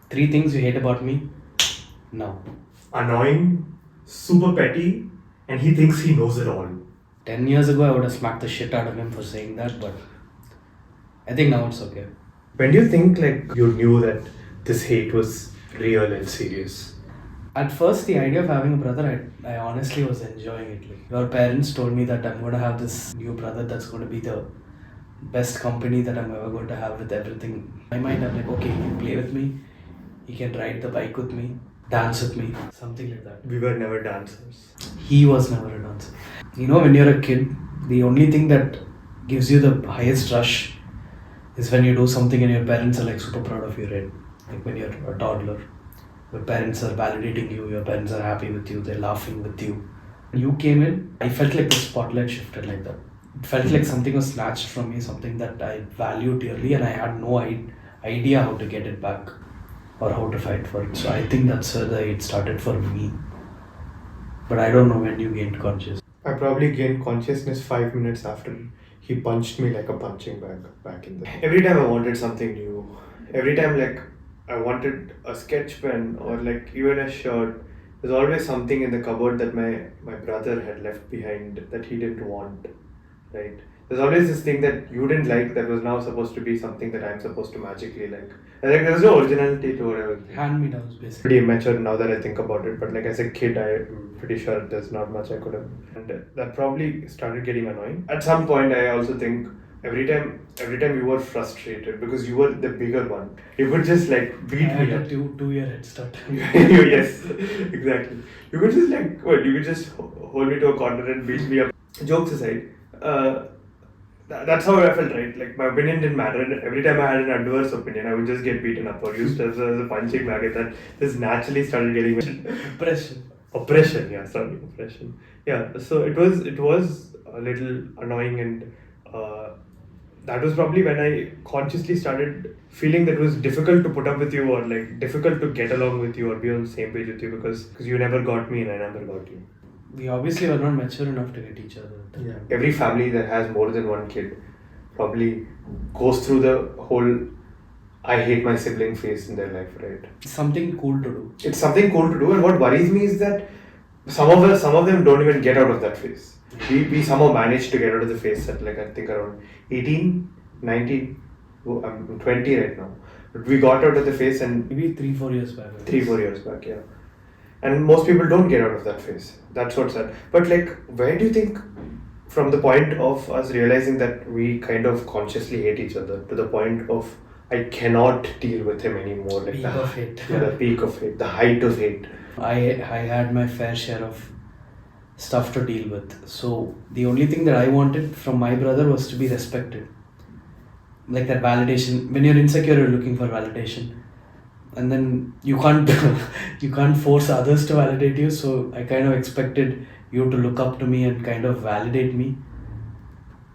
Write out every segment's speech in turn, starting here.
Three things you hate about me? No. Annoying, super petty, and he thinks he knows it all. 10 years ago, I would have smacked the shit out of him for saying that, but I think now it's okay. When do you think like you knew that this hate was real and serious? At first, the idea of having a brother, I honestly was enjoying it. Like, your parents told me that I'm going to have this new brother that's going to be the best company that I'm ever going to have with everything. In my mind, I'm like, okay, he can play with me, he can ride the bike with me, dance with me, something like that. We were never dancers. He was never a dancer. You know, when you're a kid, the only thing that gives you the highest rush is when you do something and your parents are like super proud of you, right? Like when you're a toddler, your parents are validating you, your parents are happy with you, they're laughing with you. When you came in, I felt like the spotlight shifted like that. It felt like something was snatched from me, something that I valued dearly, and I had no idea how to get it back or how to fight for it. So I think that's where it started for me. But I don't know when you gained conscious. I probably gained consciousness 5 minutes after he punched me like a punching bag back in the. Every time I wanted something new, every time like I wanted a sketch pen or like even a shirt, there's always something in the cupboard that my brother had left behind that he didn't want, right? There's always this thing that you didn't like that was now supposed to be something that I'm supposed to magically like. And like there's no originality to what I was doing. Hand-me-downs, basically. Pretty immature now that I think about it, but like as a kid, I'm pretty sure there's not much I could have. And that probably started getting annoying. At some point, I also think every time you were frustrated because you were the bigger one, you could just like beat I me had up. a two-year head start. Yes, exactly. You could just like what? You could just hold me to a corner and beat me up. Jokes aside, that's how I felt, right? Like my opinion didn't matter, and every time I had an adverse opinion, I would just get beaten up or used as a punching bag. And that this naturally started getting Depression. oppression. Yeah, sorry, oppression. Yeah, so it was a little annoying, and that was probably when I consciously started feeling that it was difficult to put up with you or like difficult to get along with you or be on the same page with you because you never got me and I never got you. We obviously were not mature enough to get each other. Yeah. Every family that has more than one kid probably goes through the whole I hate my sibling phase in their life, right? It's something cool to do. It's something cool to do, and what worries me is that some of them don't even get out of that phase. We somehow managed to get out of the phase at like I think around 18, 19, oh, I'm 20 right now. But we got out of the phase and Maybe 3-4 years back. 3-4 years back, yeah. And most people don't get out of that phase. That's what's sad. But like, where do you think, from the point of us realizing that we kind of consciously hate each other to the point of I cannot deal with him anymore, like Peak of hate. yeah, the peak of hate, the height of hate. I had my fair share of stuff to deal with. So the only thing that I wanted from my brother was to be respected. Like that validation. When you're insecure, you're looking for validation. And then you can't you can't force others to validate you. So I kind of expected you to look up to me and kind of validate me.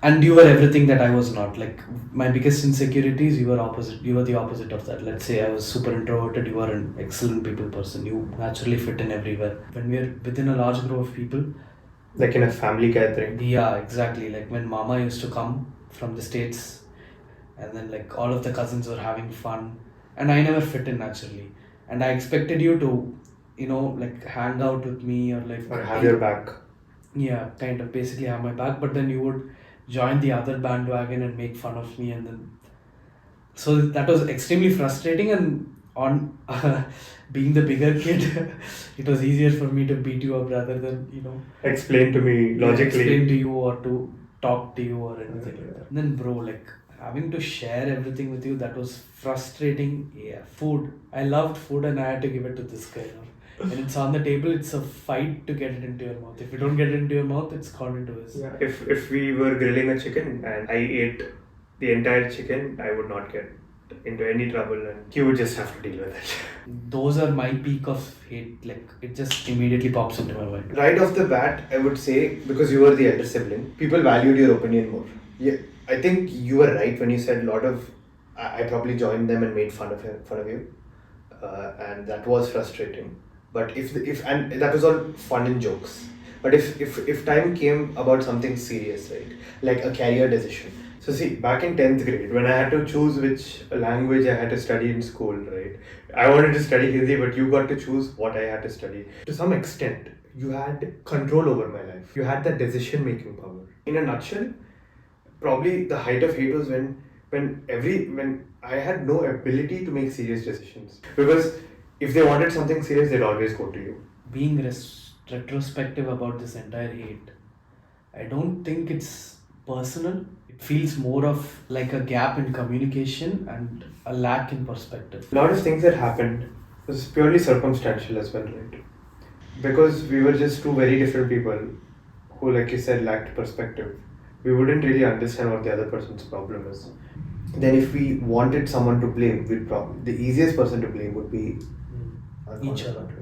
And you were everything that I was not. Like my biggest insecurities, you were opposite. You were the opposite of that. Let's say I was super introverted. You are an excellent people person. You naturally fit in everywhere. When we are within a large group of people, Like in a family gathering. yeah, exactly. Like when Mama used to come from the States, and then like all of the cousins were having fun, and I never fit in naturally. And I expected you to, like hang out with me or like Or have your back. yeah, kind of basically have my back, but then you would join the other bandwagon and make fun of me, and then so that was extremely frustrating. And on being the bigger kid, it was easier for me to beat you up rather than Explain to me logically. explain to you or to talk to you or anything like that. And then, bro, like having to share everything with you, that was frustrating. Yeah, food. I loved food and I had to give it to this guy. And it's on the table, it's a fight to get it into your mouth. If you don't get it into your mouth, it's gone into his. Yeah. If we were grilling a chicken and I ate the entire chicken, I would not get into any trouble and he would just have to deal with it. Those are my peak of hate. Like it just immediately pops into my mind. Right off the bat, I would say, because you were the elder sibling, people valued your opinion more. Yeah, I think you were right when you said a lot of. I probably joined them and made fun of you, and that was frustrating. But if and that was all fun and jokes. But if time came about something serious, right, like a career decision, So see, back in 10th grade, when I had to choose which language I had to study in school, right? I wanted to study Hindi, but you got to choose what I had to study. To some extent, you had control over my life. You had that decision-making power. In a nutshell, probably the height of hate was when I had no ability to make serious decisions. Because if they wanted something serious, they'd always go to you. Being retrospective about this entire hate, I don't think it's personal. It feels more of like a gap in communication and a lack in perspective. A lot of things that happened was purely circumstantial as well, right? Because we were just two very different people who, like you said, lacked perspective. We wouldn't really understand what the other person's problem is. Then, if we wanted someone to blame, the easiest person to blame would be Each other. right?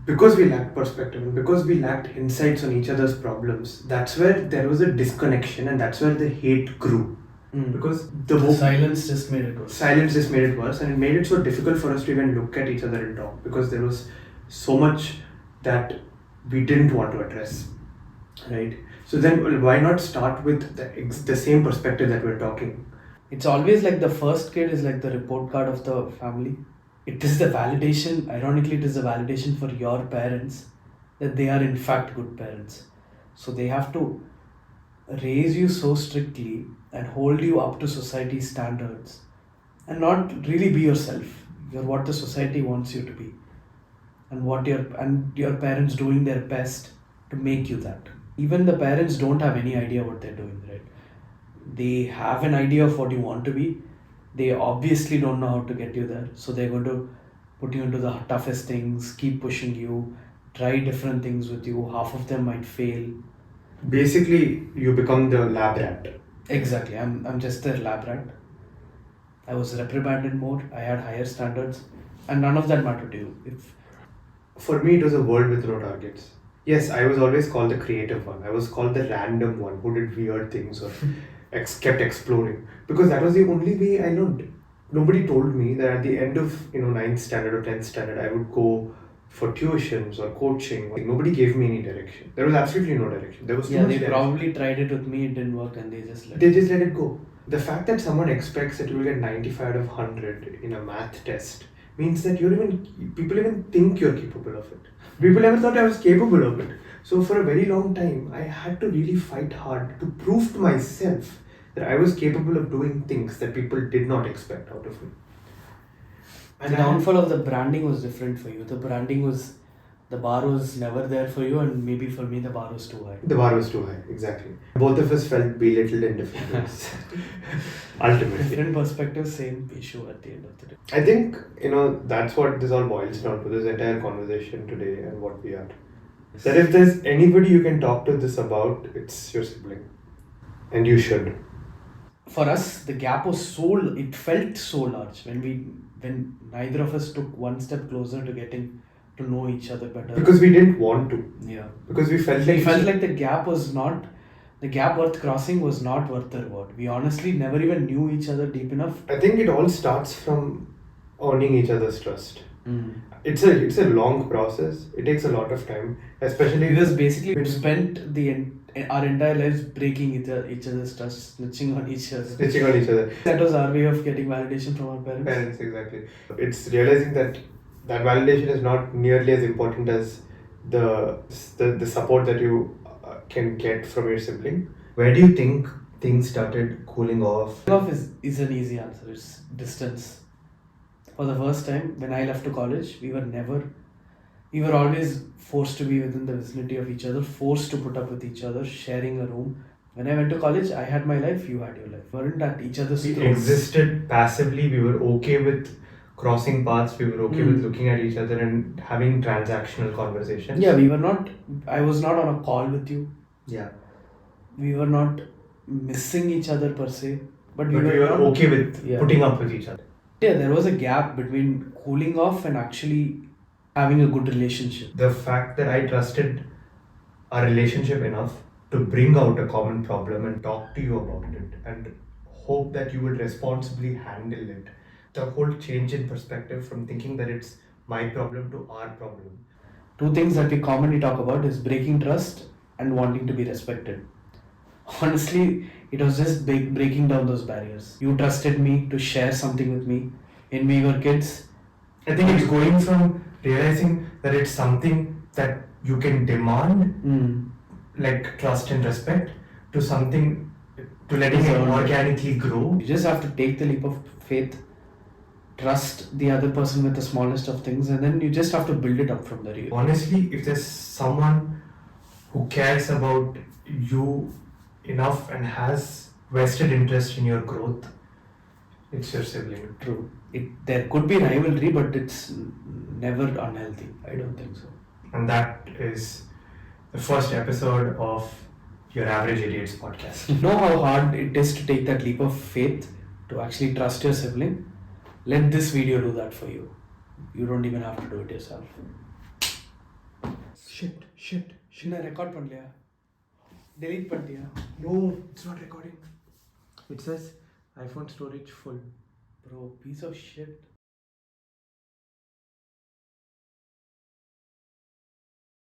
Because we lacked perspective and because we lacked insights on each other's problems, that's where there was a disconnection and that's where the hate grew. Because The silence just made it worse. silence just made it worse, and it made it so difficult for us to even look at each other and talk because there was so much that we didn't want to address, right? So then why not start with the same perspective that we're talking? It's always like the first kid is like the report card of the family. It is the validation, ironically, it is the validation for your parents that they are in fact good parents. So they have to raise you so strictly and hold you up to society standards and not really be yourself. You're what the society wants you to be. And your parents doing their best to make you that. Even the parents don't have any idea what they're doing, right? They have an idea of what you want to be. They obviously don't know how to get you there. So they're going to put you into the toughest things, keep pushing you, try different things with you. Half of them might fail. Basically, you become the lab rat. Exactly. I'm just their lab rat. I was reprimanded more. I had higher standards. And none of that mattered to you. For me, it was a world with no targets. Yes, I was always called the creative one. I was called the random one who did weird things or kept exploring. Because that was the only way I learned. Nobody told me that at the end of 9th standard or 10th standard, I would go for tuitions or coaching. Like, nobody gave me any direction. There was absolutely no direction. There was too Yeah, much they direction. probably tried it with me. It didn't work and they just let They it. just let it go. The fact that someone expects that you will get 95 out of 100 in a math test means that people even think you're capable of it. People never thought I was capable of it. So for a very long time, I had to really fight hard to prove to myself that I was capable of doing things that people did not expect out of me. The downfall of the branding was different for you. The bar was never there for you, and maybe for me, the bar was too high. The bar was too high, exactly. Both of us felt belittled in different ways. Ultimately. Different perspectives, same issue at the end of the day. I think, that's what this all boils down to, this entire conversation today and what we are. That if there's anybody you can talk to this about, it's your sibling. And you should. For us, the gap was it felt so large when neither of us took one step closer to getting to know each other better. Because we didn't want to. Yeah. Because we felt like the gap worth crossing was not worth the reward. We honestly never even knew each other deep enough. I think it all starts from earning each other's trust. It's a long process. It takes a lot of time, especially because basically we spent our entire lives breaking each other's trust, snitching on each other. That was our way of getting validation from our parents. Parents, exactly. It's realizing that validation is not nearly as important as the support that you can get from your sibling. Where do you think things started cooling off? Cooling off is an easy answer. It's distance. For the first time, when I left to college, we were always forced to be within the vicinity of each other, forced to put up with each other, sharing a room. When I went to college, I had my life, you had your life. We weren't at each other's We throats. existed passively. We were okay with crossing paths. We were okay with looking at each other and having transactional conversations. Yeah, I was not on a call with you. Yeah. We were not missing each other per se. But we were okay with putting up with each other. Yeah, there was a gap between cooling off and actually having a good relationship. The fact that I trusted our relationship enough to bring out a common problem and talk to you about it and hope that you would responsibly handle it. The whole change in perspective from thinking that it's my problem to our problem. Two things that we commonly talk about is breaking trust and wanting to be respected. Honestly, It was just breaking down those barriers. You trusted me to share something with me. When we were kids, I think it's going from realizing that it's something that you can demand, like trust and respect, to something to letting it organically grow. you just have to take the leap of faith, trust the other person with the smallest of things, and then you just have to build it up from there. Honestly, if there's someone who cares about you enough and has vested interest in your growth, it's your sibling. True. There could be rivalry, but it's never unhealthy. I don't think so. And that is the first episode of Your Average Idiots podcast. You know how hard it is to take that leap of faith to actually trust your sibling? Let this video do that for you. You don't even have to do it yourself. Shit. நான் record பண்ணலையா delete பண்ணிட்டியா No, it's not recording. It says iPhone storage full. bro piece of shit